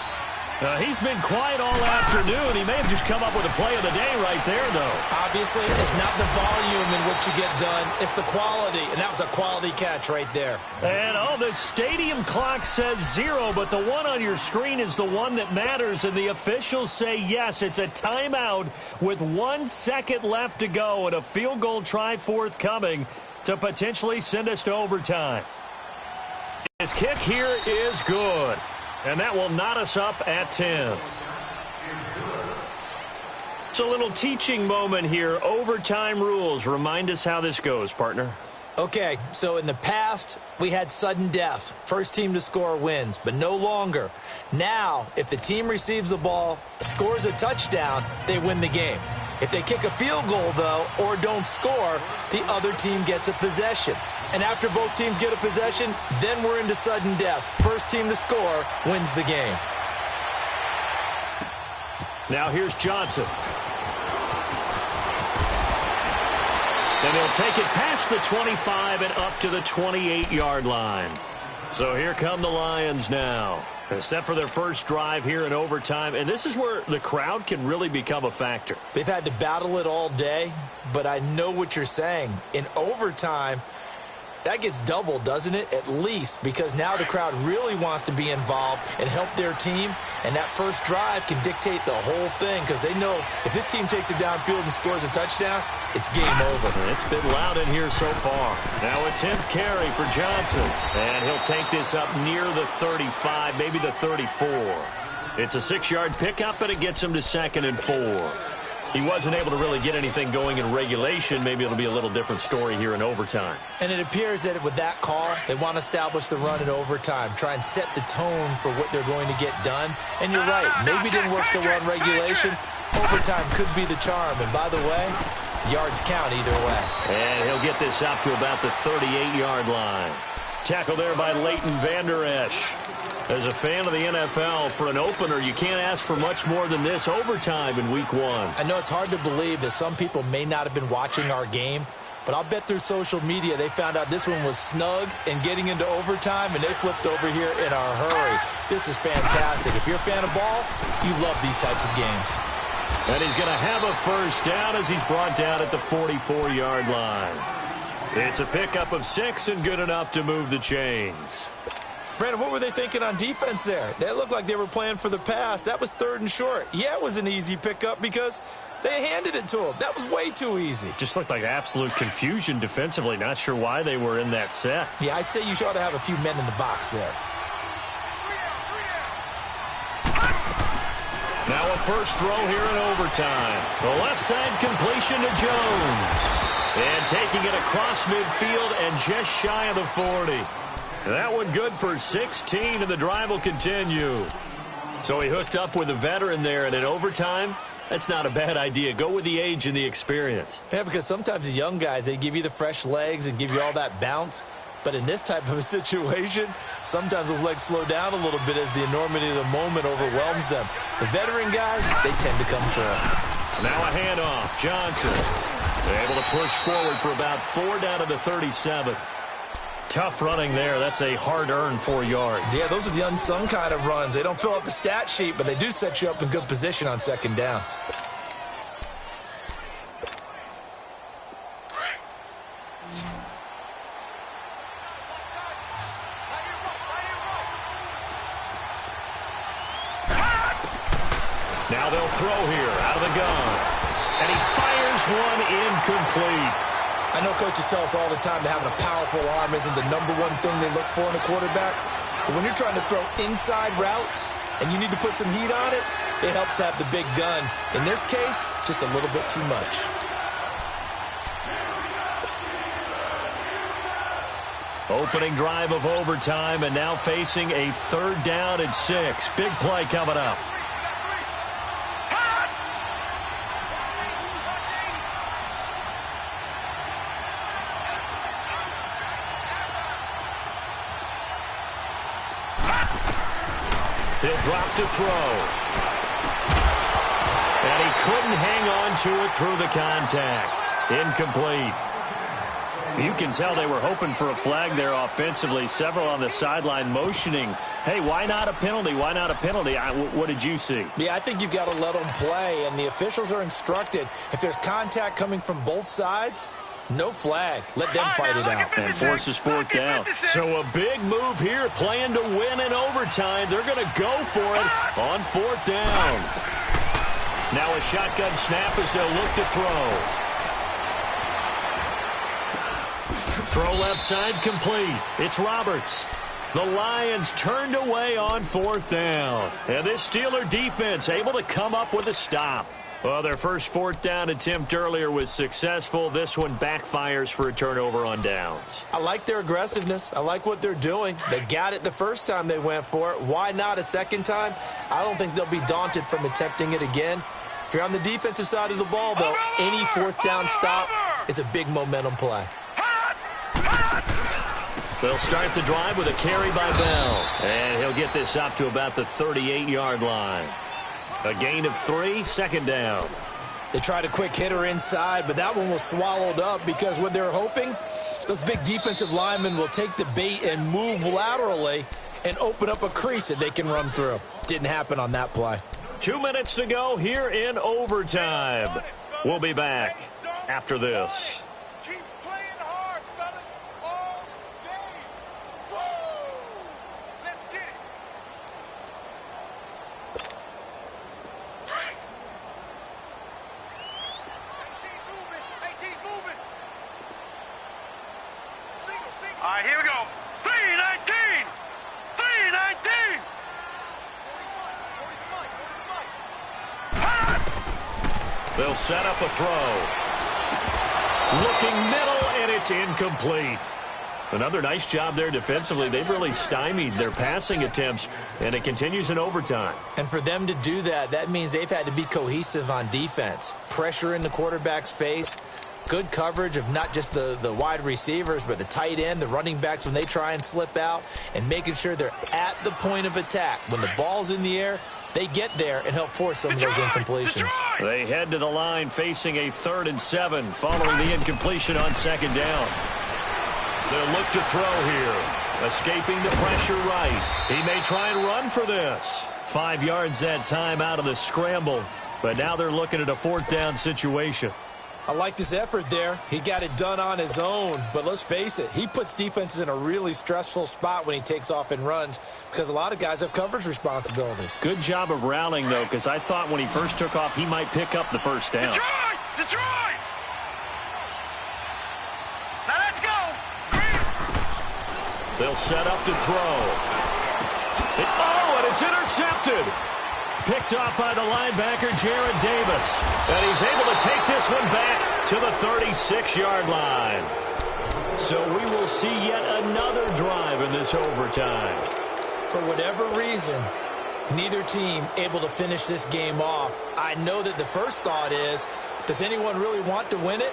He's been quiet all afternoon. He may have just come up with a play of the day right there, though. Obviously, it's not the volume in which you get done. It's the quality, and that was a quality catch right there. And, the stadium clock says 0, but the one on your screen is the one that matters, and the officials say, yes, it's a timeout with 1 second left to go and a field goal try forthcoming to potentially send us to overtime. His kick here is good. And that will knot us up at 10. It's a little teaching moment here. Overtime rules. Remind us how this goes, partner. Okay, so in the past, we had sudden death. First team to score wins, but no longer. Now, if the team receives the ball, scores a touchdown, they win the game. If they kick a field goal, though, or don't score, the other team gets a possession. And after both teams get a possession, then we're into sudden death. First team to score wins the game. Now here's Johnson. And he'll take it past the 25 and up to the 28-yard line. So here come the Lions now. Set for their first drive here in overtime. And this is where the crowd can really become a factor. They've had to battle it all day, but I know what you're saying. In overtime, That gets doubled, doesn't it? At least, because now the crowd really wants to be involved and help their team, and that first drive can dictate the whole thing because they know if this team takes it downfield and scores a touchdown, it's game over. It's been loud in here so far. Now a 10th carry for Johnson, and he'll take this up near the 35, maybe the 34. It's a 6-yard pickup, and it gets him to 2nd and 4. He wasn't able to really get anything going in regulation. Maybe it'll be a little different story here in overtime. And it appears that with that call, they want to establish the run in overtime, try and set the tone for what they're going to get done. And you're right, maybe it didn't work so well in regulation. Overtime could be the charm. And by the way, yards count either way. And he'll get this up to about the 38-yard line. Tackle there by Leighton Vander Esch. As a fan of the NFL, for an opener, you can't ask for much more than this overtime in Week 1. I know it's hard to believe that some people may not have been watching our game, but I'll bet through social media they found out this one was snug and getting into overtime, and they flipped over here in a hurry. This is fantastic. If you're a fan of ball, you love these types of games. And he's going to have a first down as he's brought down at the 44-yard line. It's a pickup of 6 and good enough to move the chains. Brandon, what were they thinking on defense there? They looked like they were playing for the pass. That was 3rd and short. Yeah, it was an easy pickup because they handed it to him. That was way too easy. Just looked like absolute confusion defensively. Not sure why they were in that set. Yeah, I'd say you ought to have a few men in the box there. Now a first throw here in overtime. The left side completion to Jones. And taking it across midfield and just shy of the 40. That one good for 16, and the drive will continue. So he hooked up with a veteran there, and in overtime, that's not a bad idea. Go with the age and the experience. Yeah, because sometimes the young guys, they give you the fresh legs and give you all that bounce. But in this type of a situation, sometimes those legs slow down a little bit as the enormity of the moment overwhelms them. The veteran guys, they tend to come through. Now a handoff. Johnson able to push forward for about 4 down to the 37. Tough running there. That's a hard-earned 4 yards. Yeah, those are the unsung kind of runs. They don't fill up the stat sheet, but they do set you up in good position on 2nd down. Now they'll throw here out of the gun. And he fires one incomplete. I know coaches tell us all the time that having a powerful arm isn't the #1 thing they look for in a quarterback. But when you're trying to throw inside routes and you need to put some heat on it, it helps have the big gun. In this case, just a little bit too much. Opening drive of overtime, and now facing a 3rd down and 6. Big play coming up. He'll drop to throw. And he couldn't hang on to it through the contact. Incomplete. You can tell they were hoping for a flag there offensively. Several on the sideline motioning, hey, why not a penalty? Why not a penalty? What did you see? Yeah, I think you've got to let them play, and the officials are instructed. If there's contact coming from both sides, no flag. Let them fight it out. And forces 4th down. So a big move here, playing to win in overtime. They're going to go for it on 4th down. Now a shotgun snap as they'll look to throw. Throw left side complete. It's Roberts. The Lions turned away on 4th down. And this Steeler defense able to come up with a stop. Well, their first 4th down attempt earlier was successful. This one backfires for a turnover on downs. I like their aggressiveness. I like what they're doing. They got it the first time they went for it. Why not a second time? I don't think they'll be daunted from attempting it again. If you're on the defensive side of the ball, though, any 4th down stop is a big momentum play. They'll start the drive with a carry by Bell. And he'll get this up to about the 38-yard line. A gain of 3, 2nd down. They tried a quick hitter inside, but that one was swallowed up because what they're hoping, those big defensive linemen will take the bait and move laterally and open up a crease that they can run through. Didn't happen on that play. 2 minutes to go here in overtime. We'll be back after this. Keep playing hard, fellas. All right, here we go. 319. 319. They'll set up a throw. Looking middle, and it's incomplete. Another nice job there defensively. They've really stymied their passing attempts, and it continues in overtime. And for them to do that, that means they've had to be cohesive on defense. Pressure in the quarterback's face, good coverage of not just the wide receivers, but the tight end, the running backs when they try and slip out, and making sure they're at the point of attack. When the ball's in the air, they get there and help force some of those incompletions. They head to the line facing a 3rd and 7 following the incompletion on 2nd down. They'll look to throw here. Escaping the pressure right. He may try and run for this. 5 yards that time out of the scramble. But now they're looking at a 4th down situation. I liked his effort there. He got it done on his own. But let's face it, he puts defenses in a really stressful spot when he takes off and runs because a lot of guys have coverage responsibilities. Good job of rallying, though, because I thought when he first took off, he might pick up the 1st down. Detroit! Detroit! Now let's go! They'll set up to throw. And it's intercepted. Picked off by the linebacker, Jared Davis. And he's able to take this one back to the 36-yard line. So we will see yet another drive in this overtime. For whatever reason, neither team able to finish this game off. I know that the first thought is, does anyone really want to win it?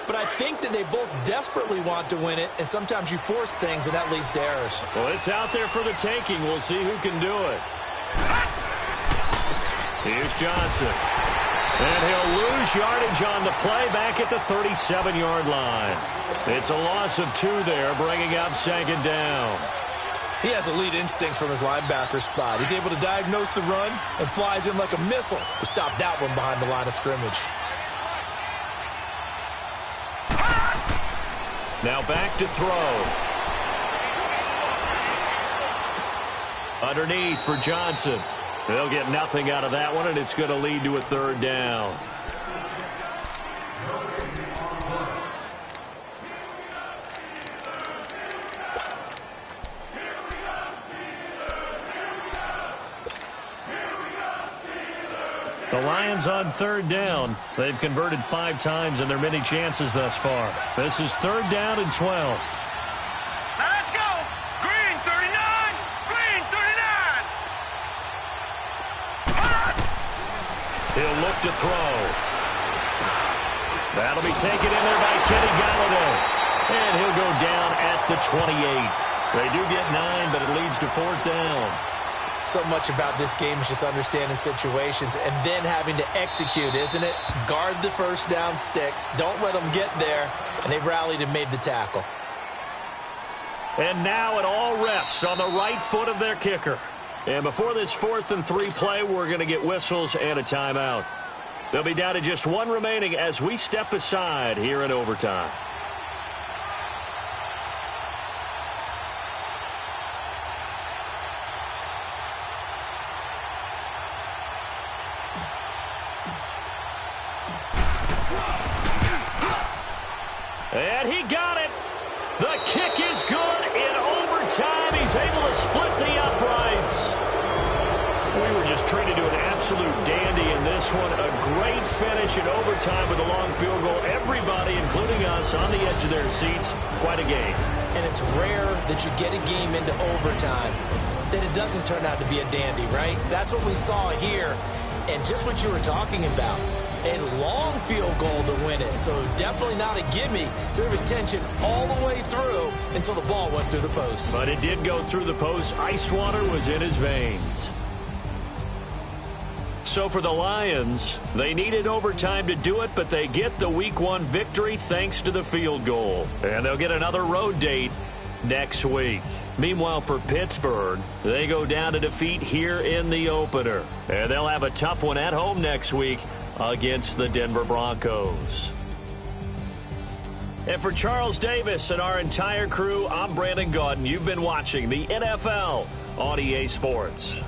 But I think that they both desperately want to win it, and sometimes you force things, and that leads to errors. Well, it's out there for the taking. We'll see who can do it. Here's Johnson. And he'll lose yardage on the play back at the 37-yard line. It's a loss of 2 there, bringing up 2nd down. He has elite instincts from his linebacker spot. He's able to diagnose the run and flies in like a missile to stop that one behind the line of scrimmage. Now back to throw. Underneath for Johnson. They'll get nothing out of that one, and it's going to lead to a 3rd down. The Lions on 3rd down. They've converted 5 times in their many chances thus far. This is 3rd down and 12. Now let's go! Green 39! Green 39! He'll look to throw. That'll be taken in there by Kenny Galladay. And he'll go down at the 28. They do get 9, but it leads to 4th down. So much about this game is just understanding situations and then having to execute, isn't it? Guard the 1st down sticks. Don't let them get there. And they rallied and made the tackle. And now it all rests on the right foot of their kicker. And before this 4th and 3 play, we're going to get whistles and a timeout. They'll be down to just 1 remaining as we step aside here in overtime. And he got it. The kick is good in overtime. He's able to split the uprights. We were just treated to an absolute dandy in this one. A great finish in overtime with a long field goal. Everybody, including us, on the edge of their seats. Quite a game. And it's rare that you get a game into overtime that it doesn't turn out to be a dandy, right? That's what we saw here. And just what you were talking about. A long field goal to win it, so definitely not a gimme. So there was tension all the way through until the ball went through the post. But it did go through the post. Ice water was in his veins. So for the Lions, they needed overtime to do it, but they get the Week 1 victory thanks to the field goal. And they'll get another road date next week. Meanwhile, for Pittsburgh, they go down to defeat here in the opener. And they'll have a tough one at home next week against the Denver Broncos. And for Charles Davis and our entire crew, I'm Brandon Gaudin. You've been watching the NFL on EA Sports.